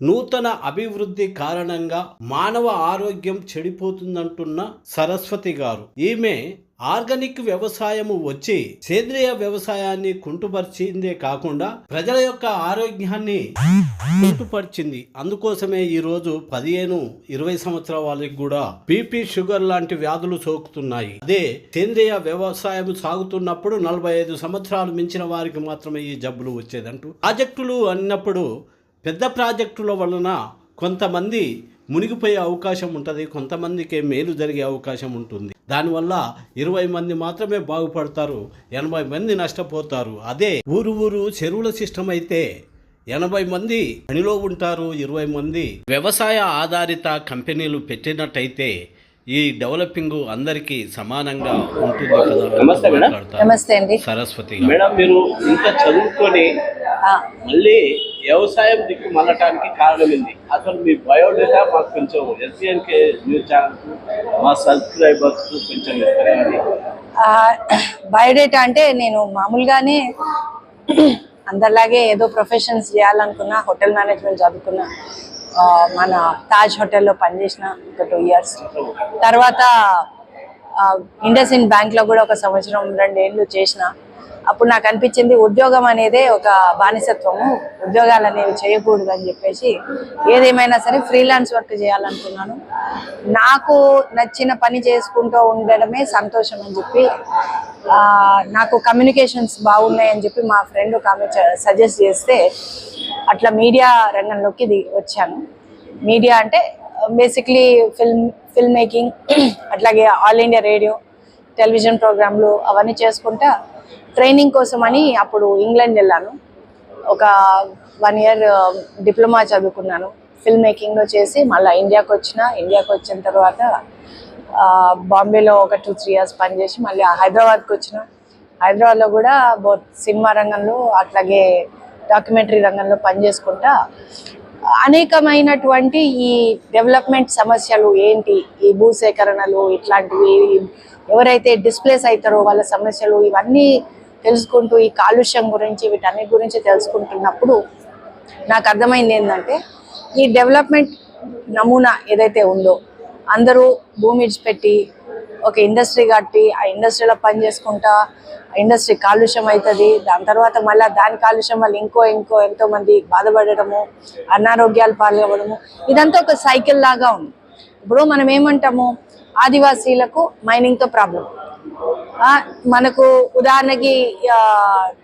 నూతన అభివృద్ధి కారణంగా మానవ ఆరోగ్యం చెడిపోతుందంటున్న సరస్వతి గారు. ఈమె ఆర్గానిక్ వ్యవసాయము వచ్చి సేంద్రియ వ్యవసాయాన్ని కుంటుపరిచిందే కాకుండా ప్రజల యొక్క ఆరోగ్యాన్ని కుంటుపరిచింది. అందుకోసమే ఈ రోజు 15-20 సంవత్సరాల వాళ్ళకి కూడా బీపీ, షుగర్ లాంటి వ్యాధులు సోకుతున్నాయి. అదే సేంద్రియ వ్యవసాయం సాగుతున్నప్పుడు 45 సంవత్సరాలు మించిన వారికి మాత్రమే ఈ జబ్బులు వచ్చేదంటూ ప్రాజెక్టులు అన్నప్పుడు పెద్ద ప్రాజెక్టుల వలన కొంతమంది మునిగిపోయే అవకాశం ఉంటుంది, కొంతమందికి మేలు జరిగే అవకాశం ఉంటుంది. దానివల్ల 20 మంది మాత్రమే బాగుపడతారు, 80 మంది నష్టపోతారు. అదే ఊరు చెరువుల సిస్టమ్ అయితే 80 మంది పనిలో ఉంటారు, 20 మంది వ్యవసాయ ఆధారిత కంపెనీలు పెట్టినట్టయితే ఈ డెవలపింగ్ అందరికీ సమానంగా ఉంటుంది కదా. నమస్తే మేడం. నమస్తే అండి. సరస్వతి మేడం, మీరు ఇంత చదువుకొని మళ్ళీ వ్యవసాయం దిక్కు మళ్ళటానికి కారణం ఏంది? అసలు మీ బయోడేటా మాకు కొంచెం ఎస్బీఎన్కే న్యూస్ ఛానల్ మా సబ్స్క్రైబర్స్ కొంచెం ఇస్తారని. బయోడేటా అంటే నేను మామూలుగానే అందరిలాగే ఏదో ప్రొఫెషన్స్ చేయాలనుకున్నా, హోటల్ మేనేజ్మెంట్ చదువుకున్నా, మన తాజ్ హోటల్లో పనిచేసిన ఒక 2 years. తర్వాత ఇండస్ ఇండ్ బ్యాంక్లో కూడా ఒక 1-2 ఏళ్ళు చేసిన. అప్పుడు నాకు అనిపించింది ఉద్యోగం అనేదే ఒక బానిసత్వము, ఉద్యోగాలు అనేవి చేయకూడదు అని చెప్పేసి ఏదేమైనా సరే ఫ్రీలాన్స్ వర్క్ చేయాలనుకున్నాను. నాకు నచ్చిన పని చేసుకుంటూ ఉండడమే సంతోషం అని చెప్పి, నాకు కమ్యూనికేషన్స్ బాగున్నాయని చెప్పి మా ఫ్రెండ్ ఒక ఆమె సజెస్ట్ చేస్తే అట్లా మీడియా రంగంలోకి వచ్చాను. మీడియా అంటే బేసిక్లీ ఫిల్మ్ మేకింగ్, అట్లాగే ఆల్ ఇండియా రేడియో, టెలివిజన్ ప్రోగ్రాంలు అవన్నీ చేసుకుంటా ట్రైనింగ్ కోసం అని అప్పుడు ఇంగ్లాండ్ వెళ్ళాను. ఒక 1 year డిప్లొమా చదువుకున్నాను. ఫిల్మ్ మేకింగ్లో చేసి మళ్ళీ ఇండియాకి వచ్చిన తర్వాత బాంబేలో ఒక 2-3 years పనిచేసి మళ్ళీ హైదరాబాద్కి వచ్చిన. హైదరాబాద్లో కూడా సినిమా రంగంలో అట్లాగే డాక్యుమెంటరీ రంగంలో పనిచేసుకుంటా అనేకమైనటువంటి ఈ డెవలప్మెంట్ సమస్యలు ఏంటి, ఈ భూసేకరణలు ఇట్లాంటివి, ఎవరైతే డిస్ప్లేస్ అవుతారో వాళ్ళ సమస్యలు, ఇవన్నీ తెలుసుకుంటూ ఈ కాలుష్యం గురించి వీటన్నిటి గురించి తెలుసుకుంటున్నప్పుడు నాకు అర్థమైంది ఏంటంటే ఈ డెవలప్మెంట్ నమూనా ఏదైతే ఉందో అందరూ భూమి ఇడిచిపెట్టి ఒక ఇండస్ట్రీ కట్టి ఆ ఇండస్ట్రీలో పని చేసుకుంటా ఇండస్ట్రీ కాలుష్యం అవుతుంది, దాని తర్వాత మళ్ళీ దాని కాలుష్యం వల్ల ఇంకో ఎంతోమంది బాధపడటము, అనారోగ్యాలు పాల్గొనడము, ఇదంతా ఒక సైకిల్ లాగా ఉంది. ఇప్పుడు మనం ఏమంటాము, ఆదివాసీలకు మైనింగ్తో ప్రాబ్లం, మనకు ఉదాహరణకి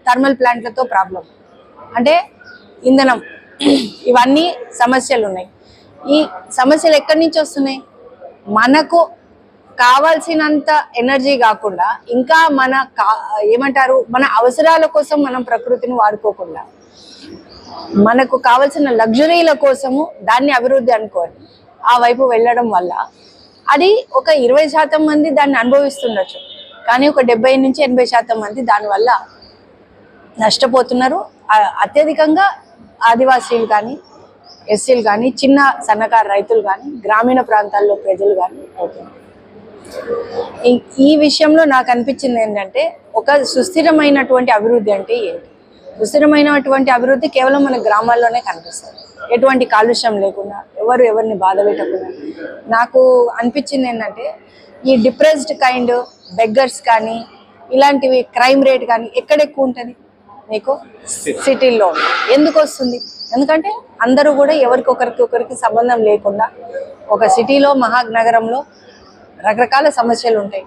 థర్మల్ ప్లాంట్లతో ప్రాబ్లం, అంటే ఇంధనం, ఇవన్నీ సమస్యలు ఉన్నాయి. ఈ సమస్యలు ఎక్కడి నుంచి వస్తున్నాయి? మనకు కావాల్సినంత ఎనర్జీ కాకుండా ఇంకా మన అవసరాల కోసం మనం ప్రకృతిని వాడుకోకుండా మనకు కావాల్సిన లగ్జరీల కోసము దాన్ని అభివృద్ధి అనుకోవాలి ఆ వైపు వెళ్ళడం వల్ల అది ఒక 20% మంది దాన్ని అనుభవిస్తుండొచ్చు, కానీ ఒక 70-80% మంది దానివల్ల నష్టపోతున్నారు. అత్యధికంగా ఆదివాసీలు కానీ, ఎస్సీలు కానీ, చిన్న సన్నకారు రైతులు కానీ, గ్రామీణ ప్రాంతాల్లో ప్రజలు కానీ అవుతున్నారు. ఈ విషయంలో నాకు అనిపించింది ఏంటంటే ఒక సుస్థిరమైనటువంటి అభివృద్ధి అంటే ఏంటి? సుస్థిరమైనటువంటి అభివృద్ధి కేవలం మన గ్రామాల్లోనే కనిపిస్తుంది, ఎటువంటి కాలుష్యం లేకుండా, ఎవరిని బాధ పెట్టకుండా. నాకు అనిపించింది ఏంటంటే ఈ డిప్రెస్డ్ కైండ్ బెగ్గర్స్ కానీ, ఇలాంటివి క్రైమ్ రేట్ కానీ ఎక్కడ ఎక్కువ ఉంటుంది? మీకు సిటీల్లో. ఎందుకు వస్తుంది? ఎందుకంటే అందరూ కూడా ఒకరికి సంబంధం లేకుండా ఒక సిటీలో, మహానగరంలో రకరకాల సమస్యలు ఉంటాయి.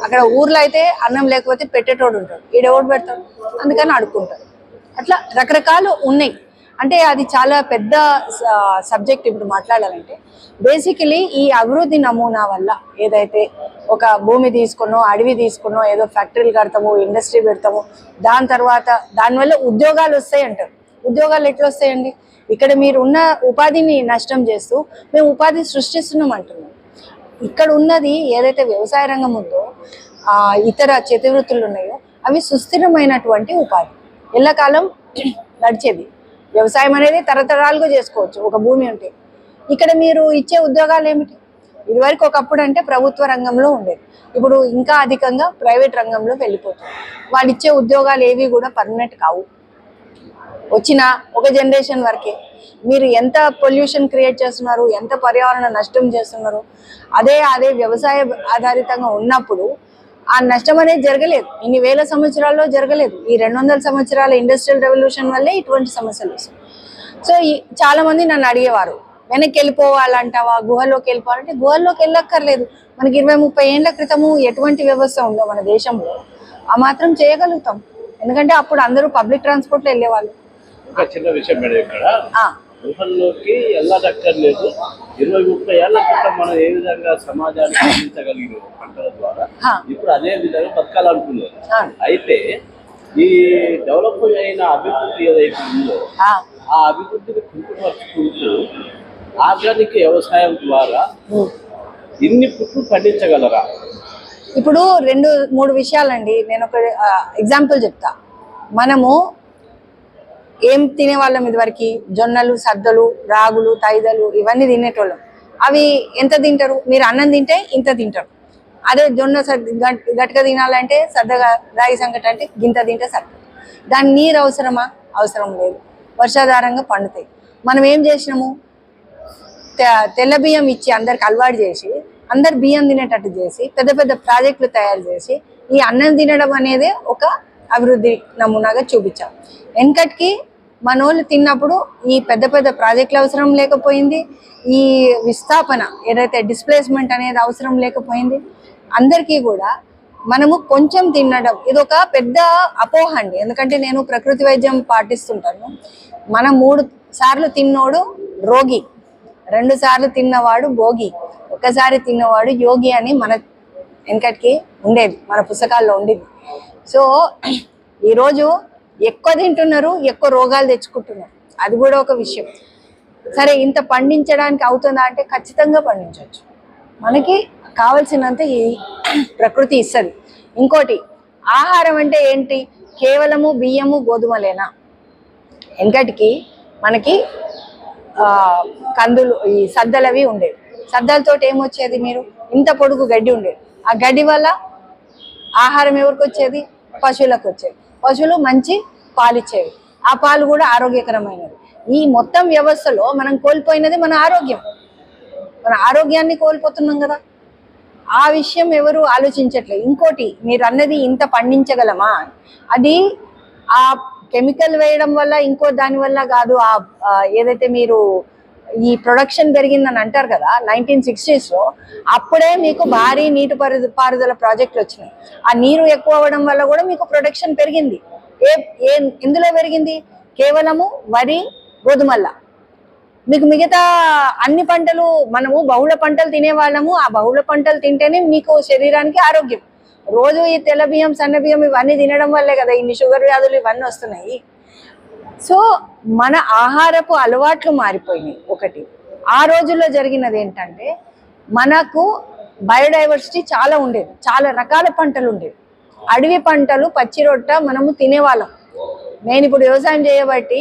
అక్కడ ఊర్లో అయితే అన్నం లేకపోతే పెట్టేటోడు ఉంటాడు, ఈడెవడు పెడతాడు, అందుకని అడుక్కుంటాడు. అట్లా రకరకాలు ఉన్నాయి. అంటే అది చాలా పెద్ద సబ్జెక్ట్ ఇప్పుడు మాట్లాడాలంటే. బేసికలీ ఈ అభివృద్ధి నమూనా వల్ల ఏదైతే ఒక భూమి తీసుకున్నో, అడవి తీసుకున్నో, ఏదో ఫ్యాక్టరీలు కడతాము, ఇండస్ట్రీ పెడతాము, దాని తర్వాత దానివల్ల ఉద్యోగాలు వస్తాయి అంటారు. ఉద్యోగాలు ఎట్లా వస్తాయండి? ఇక్కడ మీరు ఉన్న ఉపాధిని నష్టం చేస్తూ మేము ఉపాధి సృష్టిస్తున్నాం అంటున్నాం. ఇక్కడ ఉన్నది ఏదైతే వ్యవసాయ రంగం ఉందో, ఇతర చేతివృత్తులు ఉన్నాయో అవి సుస్థిరమైనటువంటి ఉపాధి, ఎల్లకాలం నడిచేది. వ్యవసాయం అనేది తరతరాలుగా చేసుకోవచ్చు ఒక భూమి ఉంటే. ఇక్కడ మీరు ఇచ్చే ఉద్యోగాలు ఏమిటి? ఇదివరకు ఒకప్పుడు అంటే ప్రభుత్వ రంగంలో ఉండేది, ఇప్పుడు ఇంకా అధికంగా ప్రైవేట్ రంగంలో వెళ్ళిపోతుంది. వాళ్ళు ఇచ్చే ఉద్యోగాలు ఏవి కూడా పర్మనెంట్ కావు, వచ్చిన ఒక జనరేషన్ వరకే. మీరు ఎంత పొల్యూషన్ క్రియేట్ చేస్తున్నారు, ఎంత పర్యావరణ నష్టం చేస్తున్నారు, అదే వ్యవసాయ ఆధారితంగా ఉన్నప్పుడు ఆ నష్టం అనేది జరగలేదు, ఇన్ని వేల సంవత్సరాల్లో జరగలేదు. ఈ 200 సంవత్సరాల ఇండస్ట్రియల్ రెవల్యూషన్ వల్లే ఇటువంటి సమస్యలు వస్తాయి. సో చాలా మంది నన్ను అడిగేవారు, వెనక్కి వెళ్ళిపోవాలంటావా, గుహల్లోకి వెళ్ళిపోవాలంటే గుహల్లోకి వెళ్ళక్కర్లేదు. మనకి 20-30 ఏళ్ల క్రితము ఎటువంటి వ్యవస్థ ఉందో మన దేశంలో ఆ మాత్రం చేయగలుగుతాం, ఎందుకంటే అప్పుడు అందరూ పబ్లిక్ ట్రాన్స్పోర్ట్లో వెళ్ళేవాళ్ళు. ఒక చిన్న విషయం మేడం, ఇక్కడ గుహల్లోకి వెళ్ళదక్కర్లేదు. 20-30 ఏళ్ల క్రితం మనం ఏ విధంగా సమాజానికి అందించగలిగిన పంటల ద్వారా ఇప్పుడు అదే విధంగా బతకాలనుకున్నారు. అయితే ఈ డెవలప్ అయిన అభివృద్ధి ఏదైతే ఉందో ఆ అభివృద్ధిని కుంటుపరుచుకుంటూ ఆర్గానిక్ వ్యవసాయం ద్వారా ఇన్ని పుట్లు పండించగలరా? ఇప్పుడు 2-3 విషయాలండి. నేను ఒక ఎగ్జాంపుల్ చెప్తా. మనము ఏం తినేవాళ్ళం ఇదివరకు? జొన్నలు, సద్దలు, రాగులు, తైదలు ఇవన్నీ తినేటోళ్ళం. అవి ఎంత తింటారు? మీరు అన్నం తింటే ఇంత తింటారు. అదే జొన్న గట్టిగా తినాలంటే, సద్దగా రాగి సంకట అంటే గింత తింటే సరిపోతుంది. దాని నీరు అవసరమా? అవసరం లేదు, వర్షాధారంగా పండుతాయి. మనం ఏం చేసినాము, తెల్ల బియ్యం ఇచ్చి అందరికి అలవాటు చేసి, అందరు బియ్యం తినేటట్టు చేసి, పెద్ద పెద్ద ప్రాజెక్టులు తయారు చేసి ఈ అన్నం తినడం అనేది ఒక అభివృద్ధి నమూనాగా చూపించాం. వెనకటికి మనోళ్ళు తిన్నప్పుడు ఈ పెద్ద పెద్ద ప్రాజెక్టులు అవసరం లేకపోయింది, ఈ విస్థాపన ఏదైతే డిస్ప్లేస్మెంట్ అనేది అవసరం లేకపోయింది. అందరికీ కూడా మనము కొంచెం తినడం ఇది ఒక పెద్ద అపోహ అండి. ఎందుకంటే నేను ప్రకృతి వైద్యం పాటిస్తుంటాను. మనం 3 సార్లు తిన్నోడు రోగి, 2 సార్లు తిన్నవాడు భోగి, ఒక్కసారి తిన్నవాడు యోగి అని మన వెనకటికి ఉండేది, మన పుస్తకాల్లో ఉండేది. సో ఈరోజు ఎక్కువ తింటున్నారు, ఎక్కువ రోగాలు తెచ్చుకుంటున్నారు, అది కూడా ఒక విషయం. సరే, ఇంత పండించడానికి అవుతుందా అంటే ఖచ్చితంగా పండించవచ్చు. మనకి కావలసినంత ఈ ప్రకృతి ఇస్తుంది. ఇంకోటి, ఆహారం అంటే ఏంటి? కేవలము బియ్యము గోధుమలేనా? వెనకటికి మనకి కందులు, ఈ సద్దలవి ఉండేవి. సద్దలతో ఏమొచ్చేది? మీరు ఇంత పొడుగు గడ్డి ఉండేది. ఆ గడ్డి వల్ల ఆహారం ఎవరికి వచ్చేది? పశువులకు వచ్చేది. పశువులు మంచి పాలు ఇచ్చేవి, ఆ పాలు కూడా ఆరోగ్యకరమైనవి. ఈ మొత్తం వ్యవస్థలో మనం కోల్పోయినది మన ఆరోగ్యం. మన ఆరోగ్యాన్ని కోల్పోతున్నాం కదా, ఆ విషయం ఎవరు ఆలోచించట్లేదు. ఇంకోటి, మీరు అన్నది ఇంత పండించగలమా, అది ఆ కెమికల్ వేయడం వల్ల ఇంకో దాని వల్ల కాదు. ఏదైతే మీరు ఈ ప్రొడక్షన్ పెరిగిందని అంటారు కదా 1960s అప్పుడే మీకు భారీ నీటి పారుదల ప్రాజెక్టులు వచ్చినాయి. ఆ నీరు ఎక్కువ అవ్వడం వల్ల కూడా మీకు ప్రొడక్షన్ పెరిగింది. ఎందులో పెరిగింది? కేవలము వరి, గోధుమల్ల. మీకు మిగతా అన్ని పంటలు, మనము బహుళ పంటలు తినేవాళ్ళము. ఆ బహుళ పంటలు తింటేనే మీకు శరీరానికి ఆరోగ్యం. రోజు ఈ తెల్ల బియ్యం, సన్న బియ్యం ఇవన్నీ తినడం వల్లే కదా ఇన్ని షుగర్ వ్యాధులు ఇవన్నీ వస్తున్నాయి. సో మన ఆహారపు అలవాట్లు మారిపోయినాయి. ఒకటి, ఆ రోజుల్లో జరిగినది ఏంటంటే మనకు బయోడైవర్సిటీ చాలా ఉండేది, చాలా రకాల పంటలు ఉండేవి. అడవి పంటలు, పచ్చి రొట్ట మనము తినేవాళ్ళం. నేను ఇప్పుడు వ్యవసాయం చేయబట్టి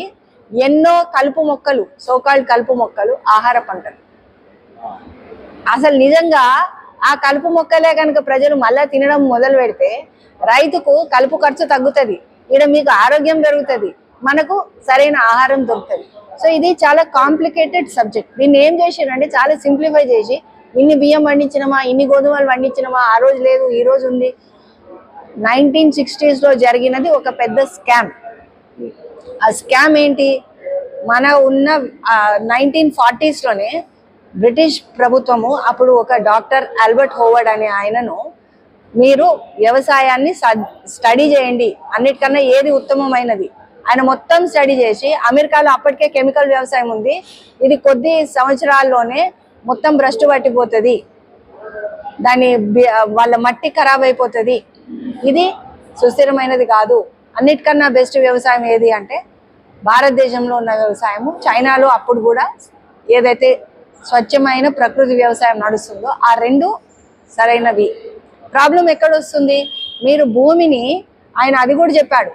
ఎన్నో కలుపు మొక్కలు, సోకాల్డ్ కలుపు మొక్కలు ఆహార పంటలు. అసలు నిజంగా ఆ కలుపు మొక్కలే కనుక ప్రజలు మళ్ళా తినడం మొదలు పెడితే రైతుకు కలుపు ఖర్చు తగ్గుతుంది, ఇక్కడ మీకు ఆరోగ్యం పెరుగుతుంది, మనకు సరైన ఆహారం దొరుకుతుంది. సో ఇది చాలా కాంప్లికేటెడ్ సబ్జెక్ట్. దీన్ని ఏం చేసారంటే చాలా సింప్లిఫై చేసి, ఇన్ని బియ్యం పండించినమా, ఇన్ని గోధుమలు పండించినమా, ఆ రోజు లేదు ఈ రోజు ఉంది. 1960s జరిగినది ఒక పెద్ద స్కామ్. ఆ స్కామ్ ఏంటి? మన ఉన్న 1940s బ్రిటిష్ ప్రభుత్వము, అప్పుడు ఒక డాక్టర్ ఆల్బర్ట్ హోవర్డ్ అనే ఆయనను, మీరు వ్యవసాయాన్ని స్టడీ చేయండి, అన్నిటికన్నా ఏది ఉత్తమమైనది ఆయన మొత్తం స్టడీ చేసి, అమెరికాలో అప్పటికే కెమికల్ వ్యవసాయం ఉంది, ఇది కొద్ది సంవత్సరాల్లోనే మొత్తం భ్రష్టు పట్టిపోతుంది, వాళ్ళ మట్టి ఖరాబ్ అయిపోతుంది, ఇది సుస్థిరమైనది కాదు. అన్నిటికన్నా బెస్ట్ వ్యవసాయం ఏది అంటే భారతదేశంలో ఉన్న వ్యవసాయము. చైనాలో అప్పుడు కూడా ఏదైతే స్వచ్ఛమైన ప్రకృతి వ్యవసాయం నడుస్తుందో ఆ రెండు సరైనవి. ప్రాబ్లం ఎక్కడొస్తుంది? మీరు భూమిని, ఆయన అది కూడా చెప్పాడు,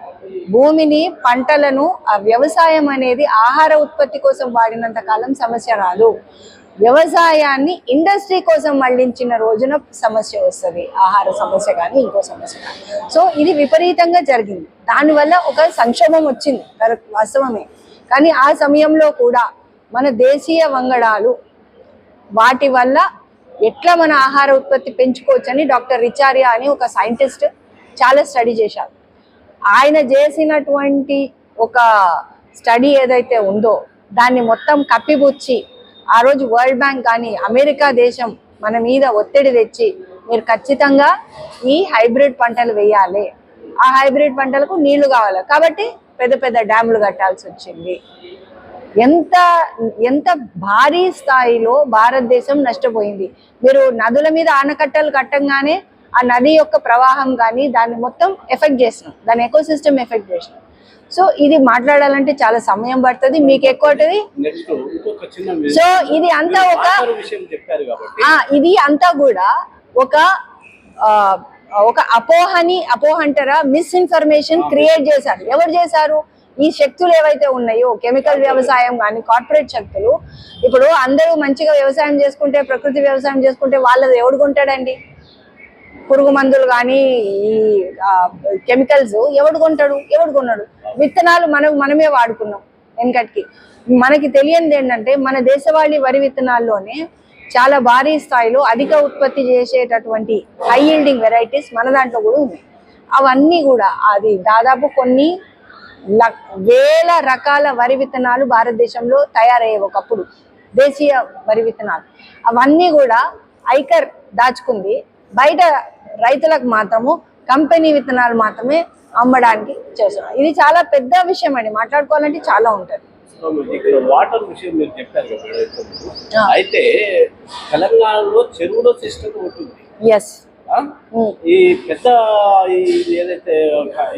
భూమిని, పంటలను, ఆ వ్యవసాయం అనేది ఆహార ఉత్పత్తి కోసం వాడినంత కాలం సమస్య రాదు. వ్యవసాయాన్ని ఇండస్ట్రీ కోసం మళ్లించిన రోజున సమస్య వస్తుంది, ఆహార సమస్య కానీ ఇంకో సమస్య కానీ. సో ఇది విపరీతంగా జరిగింది, దానివల్ల ఒక సంక్షోభం వచ్చింది, కరెక్ట్, వాస్తవమే. కానీ ఆ సమయంలో కూడా మన దేశీయ వంగడాలు వాటి వల్ల ఎట్లా మన ఆహార ఉత్పత్తి పెంచుకోవచ్చని డాక్టర్ రిచారియా అని ఒక సైంటిస్ట్ చాలా స్టడీ చేశారు. ఆయన చేసినటువంటి ఒక స్టడీ ఏదైతే ఉందో దాన్ని మొత్తం కప్పిపుచ్చి ఆ రోజు వరల్డ్ బ్యాంక్ కానీ అమెరికా దేశం మన మీద ఒత్తిడి తెచ్చి మీరు ఖచ్చితంగా ఈ హైబ్రిడ్ పంటలు వేయాలి, ఆ హైబ్రిడ్ పంటలకు నీళ్లు కావాలి కాబట్టి పెద్ద పెద్ద డ్యాములు కట్టాల్సి వచ్చింది. ఎంత ఎంత భారీ స్థాయిలో భారతదేశం నష్టపోయింది. మీరు నదుల మీద ఆనకట్టలు కట్టంగానే ఆ నది యొక్క ప్రవాహం కానీ దాన్ని మొత్తం ఎఫెక్ట్ చేసినాం, దాని ఎకోసిస్టమ్ ఎఫెక్ట్ చేసినాం. సో ఇది మాట్లాడాలంటే చాలా సమయం పడుతుంది, మీకు ఎక్కువ. సో ఇది అంతా ఇది అంతా కూడా ఒక అపోహ అంటారా, మిస్ఇన్ఫర్మేషన్ క్రియేట్ చేశారు. ఎవరు చేశారు? ఈ శక్తులు ఏవైతే ఉన్నాయో, కెమికల్ వ్యవసాయం కానీ కార్పొరేట్ శక్తులు. ఇప్పుడు అందరూ మంచిగా వ్యవసాయం చేసుకుంటే, ప్రకృతి వ్యవసాయం చేసుకుంటే వాళ్ళది ఎవడు కొంటాడండి? పురుగు మందులు కానీ ఈ కెమికల్స్ ఎవడు కొంటాడు? ఎవడు కొన్నాడు? విత్తనాలు మనమే వాడుకున్నాం వెనకటికి. మనకి తెలియనిది ఏంటంటే మన దేశవాళీ వరి విత్తనాల్లోనే చాలా భారీ స్థాయిలో అధిక ఉత్పత్తి చేసేటటువంటి హై ఈల్డింగ్ వెరైటీస్ మన దాంట్లో కూడా ఉన్నాయి. అవన్నీ కూడా అది దాదాపు కొన్ని వేల రకాల వరి విత్తనాలు భారతదేశంలో తయారయ్యేవి ఒకప్పుడు, దేశీయ వరి విత్తనాలు. అవన్నీ కూడా ఐకర్ దాచుకుంది, బయట రైతులకు మాత్రము కంపెనీ విత్తనాలు మాత్రమే అమ్మడానికి చేస్తున్నారు. ఇది చాలా పెద్ద విషయం అండి, మాట్లాడుకోవాలంటే చాలా ఉంటుంది. ఇక్కడ వాటర్ విషయం మీరు చెప్పారు కదా, అయితే తెలంగాణలో చెరువుల సిస్టమ్ ఉంటుంది. ఎస్, ఈ పెద్ద ఏదైతే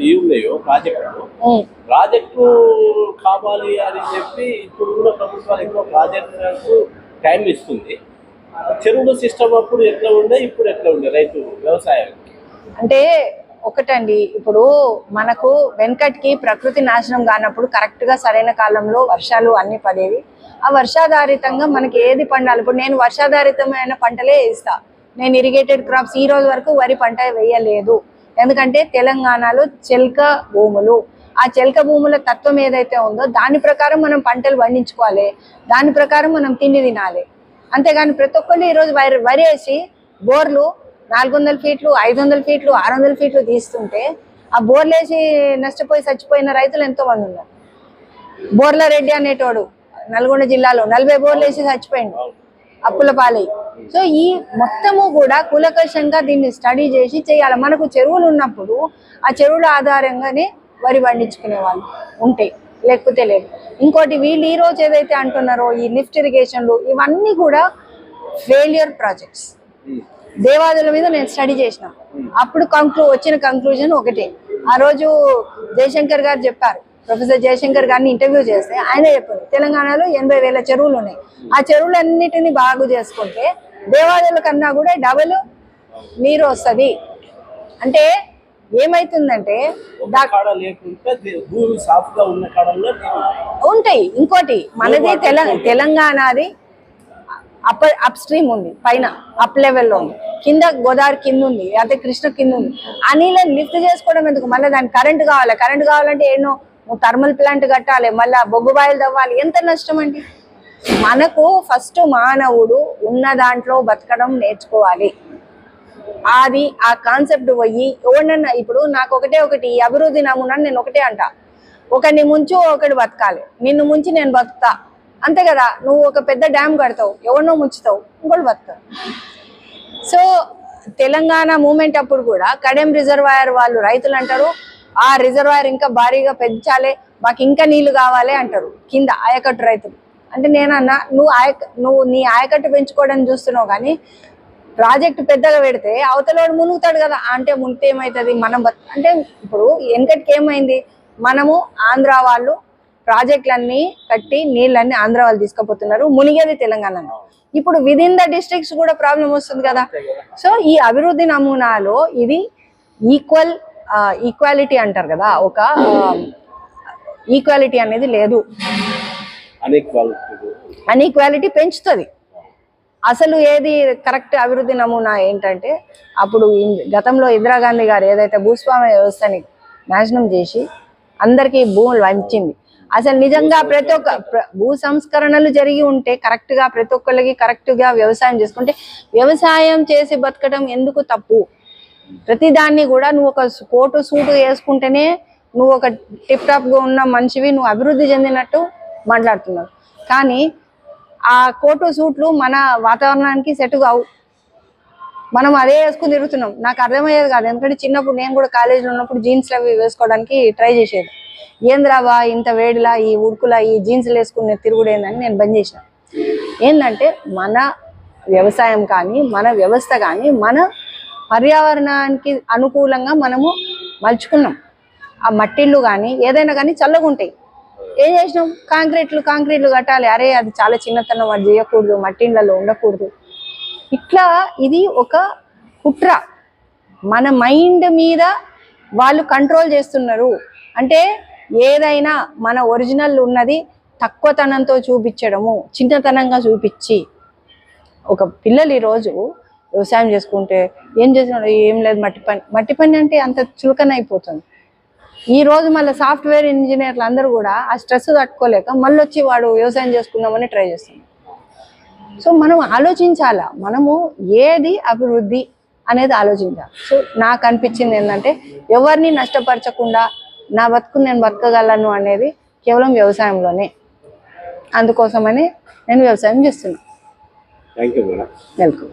ఇవి ఉన్నాయో ప్రాజెక్టు కావాలి అని చెప్పి ఇప్పుడున్న ప్రభుత్వాలు ఎక్కువ ప్రాజెక్టులకు టైం ఇస్తుంది. చెరువుల సిస్టమ్ అప్పుడు ఎట్లా ఉండే, ఇప్పుడు ఎట్లా ఉండే రైతు వ్యవసాయం అంటే ఒకటండి. ఇప్పుడు మనకు వెనకటికి ప్రకృతి నాశనం కానప్పుడు కరెక్ట్ గా సరైన కాలంలో వర్షాలు అన్ని పడేవి. ఆ వర్షాధారితంగా మనకి ఏది పండాలి, ఇప్పుడు నేను వర్షాధారితమైన పంటలే వేస్తా. నేను ఇరిగేటెడ్ క్రాప్స్ ఈ రోజు వరకు వరి పంట వేయలేదు, ఎందుకంటే తెలంగాణలో చెల్క భూములు, ఆ చెల్క భూముల తత్వం ఏదైతే ఉందో దాని ప్రకారం మనం పంటలు పండించుకోవాలి, దాని ప్రకారం మనం తిండి తినాలి. అంతేగాని ప్రతి ఒక్కళ్ళు ఈరోజు వరి వేసి బోర్లు 400 ఫీట్లు 500 ఫీట్లు 600 ఫీట్లు తీస్తుంటే ఆ బోర్లు వేసి నష్టపోయి చచ్చిపోయిన రైతులు ఎంతో మంది ఉన్నారు. బోర్ల రెడ్డి అనేటోడు నల్గొండ జిల్లాలో 40 బోర్లు వేసి చచ్చిపోయింది, అప్పుల పాలై. సో ఈ మొత్తము కూడా కూలకషంగా దీన్ని స్టడీ చేసి చేయాలి. మనకు చెరువులు ఉన్నప్పుడు ఆ చెరువుల ఆధారంగానే వరి పండించుకునే వాళ్ళు ఉంటాయి, లేకపోతే లేదు. ఇంకోటి వీళ్ళు ఈ రోజు ఏదైతే అంటున్నారో ఈ లిఫ్ట్ ఇరిగేషన్లు ఇవన్నీ కూడా ఫెయిల్యూర్ ప్రాజెక్ట్స్. దేవాదుల మీద నేను స్టడీ చేసిన, అప్పుడు వచ్చిన కంక్లూజన్ ఒకటే. ఆ రోజు జయశంకర్ గారు చెప్పారు, ప్రొఫెసర్ జయశంకర్ గారిని ఇంటర్వ్యూ చేస్తే ఆయన చెప్పారు తెలంగాణలో 80,000 చెరువులు ఉన్నాయి, ఆ చెరువులన్నిటిని బాగు చేసుకుంటే దేవాదుల కన్నా కూడా డబుల్ నీరు వస్తుంది. అంటే ఏమైతుందంటే ఉంటాయి. ఇంకోటి మనది తెలంగాణది అప్ స్ట్రీమ్ ఉంది, పైన అప్ లెవెల్లో ఉంది, కింద గోదావరి కింద ఉంది, అదే కృష్ణ కింద ఉంది. ఆ నీళ్ళని లిఫ్ట్ చేసుకోవడం ఎందుకు? మళ్ళీ దానికి కరెంట్ కావాలి, కరెంట్ కావాలంటే ఏమో థర్మల్ ప్లాంట్ కట్టాలి, మళ్ళీ బొగ్గుబాయిలు తవ్వాలి, ఎంత నష్టం అండి. మనకు ఫస్ట్ మానవుడు ఉన్న దాంట్లో బతకడం నేర్చుకోవాలి. అది ఆ కాన్సెప్ట్ పోయి ఎవడన్నా ఇప్పుడు నాకు ఒకటి ఈ అభివృద్ధి నమూనా నేను ఒకటే అంట, ఒకరిని ముంచు ఒకటి బతకాలి, నిన్ను ముంచి నేను బతుకుతా అంతే కదా. నువ్వు ఒక పెద్ద డ్యామ్ కడతావు, ఎవరినో ముంచుతావు, ఇంకోటి బతుకుతావు. సో తెలంగాణ మూమెంట్ అప్పుడు కూడా కడెం రిజర్వాయర్ వాళ్ళు రైతులు అంటారు, ఆ రిజర్వాయర్ ఇంకా భారీగా పెంచాలి, మాకు ఇంకా నీళ్లు కావాలి అంటారు కింద ఆయకట్టు రైతులు. అంటే నేనన్నా నువ్వు నీ ఆయకట్టు పెంచుకోవడానికి చూస్తున్నావు, కానీ ప్రాజెక్టు పెద్దగా పెడితే అవతలవాడు మునుగుతాడు కదా. అంటే మునిగితే ఏమవుతుంది, మనం అంటే ఇప్పుడు వెనకటికి ఏమైంది, మనము ఆంధ్ర వాళ్ళు ప్రాజెక్టులన్నీ కట్టి నీళ్ళన్నీ ఆంధ్ర వాళ్ళు తీసుకుపోతున్నారు, మునిగేది తెలంగాణలో. ఇప్పుడు విదిన్ ద డిస్ట్రిక్ట్స్ కూడా ప్రాబ్లం వస్తుంది కదా. సో ఈ అభివృద్ధి నమూనాలో ఇది ఈక్వాలిటీ అంటారు కదా, ఒక ఈక్వాలిటీ అనేది లేదు, అన్ఈక్వాలిటీ పెంచుతుంది. అసలు ఏది కరెక్ట్ అభివృద్ధి నమూనా ఏంటంటే అప్పుడు గతంలో ఇందిరాగాంధీ గారు ఏదైతే భూస్వామ్య వ్యవస్థని నాశనం చేసి అందరికీ భూములు పంచింది. అసలు నిజంగా ప్రతి ఒక్క భూ సంస్కరణలు జరిగి ఉంటే కరెక్ట్ గా ప్రతి ఒక్కరికి కరెక్ట్ గా వ్యవసాయం చేసుకుంటే, వ్యవసాయం చేసి బతకడం ఎందుకు తప్పు? ప్రతి దాన్ని కూడా నువ్వు ఒక కోటు సూటు వేసుకుంటేనే నువ్వు ఒక టిప్ టాప్ గా ఉన్న మనిషివి, నువ్వు అభివృద్ధి చెందినట్టు మాట్లాడుతున్నావు. కానీ ఆ కోటు సూట్లు మన వాతావరణానికి సెట్ కావు. మనం అదే వేసుకుని తిరుగుతున్నాం. నాకు అర్థమయ్యేది కాదు, ఎందుకంటే చిన్నప్పుడు నేను కూడా కాలేజీలో ఉన్నప్పుడు జీన్స్లు అవి వేసుకోవడానికి ట్రై చేసేది. ఏంద్రావా ఇంత వేడిలా ఈ ఉడుకులా ఈ జీన్స్లు వేసుకునే తిరుగుడు ఏందని నేను బంద్ చేసిన. ఏంటంటే మన వ్యవసాయం కానీ మన వ్యవస్థ కానీ మన పర్యావరణానికి అనుకూలంగా మనము మలుచుకున్నాం. ఆ మట్టిళ్ళు కానీ ఏదైనా కానీ చల్లగా ఉంటాయి. ఏం చేసినాం? కాంక్రీట్లు కట్టాలి. అరే అది చాలా చిన్నతనం, అది చేయకూడదు, మట్టిళ్ళలో ఉండకూడదు. ఇట్లా ఇది ఒక కుట్ర. మన మైండ్ మీద వాళ్ళు కంట్రోల్ చేస్తున్నారు. అంటే ఏదైనా మన ఒరిజినల్ ఉన్నది తక్కువతనంతో చూపించడము, చిన్నతనంగా చూపించి ఒక పిల్లలు ఈరోజు వ్యవసాయం చేసుకుంటే ఏం చేస్తున్నాడు? ఏం లేదు, మట్టి పని అంటే అంత చులకన అయిపోతుంది. ఈ రోజు మళ్ళీ సాఫ్ట్వేర్ ఇంజనీర్లు అందరూ కూడా ఆ స్ట్రెస్ తట్టుకోలేక మళ్ళీ వచ్చి వాడు వ్యవసాయం చేసుకుందామని ట్రై చేస్తున్నాడు. సో మనం ఆలోచించాలా, మనము ఏది అభివృద్ధి అనేది ఆలోచించాలి. సో నాకు అనిపించింది ఏంటంటే ఎవరిని నష్టపరచకుండా నా బతుకు నేను బతకగలను అనేది కేవలం వ్యవసాయంలోనే. అందుకోసమని నేను వ్యవసాయం చేస్తున్నాను. Thank you madam. వెల్కమ్.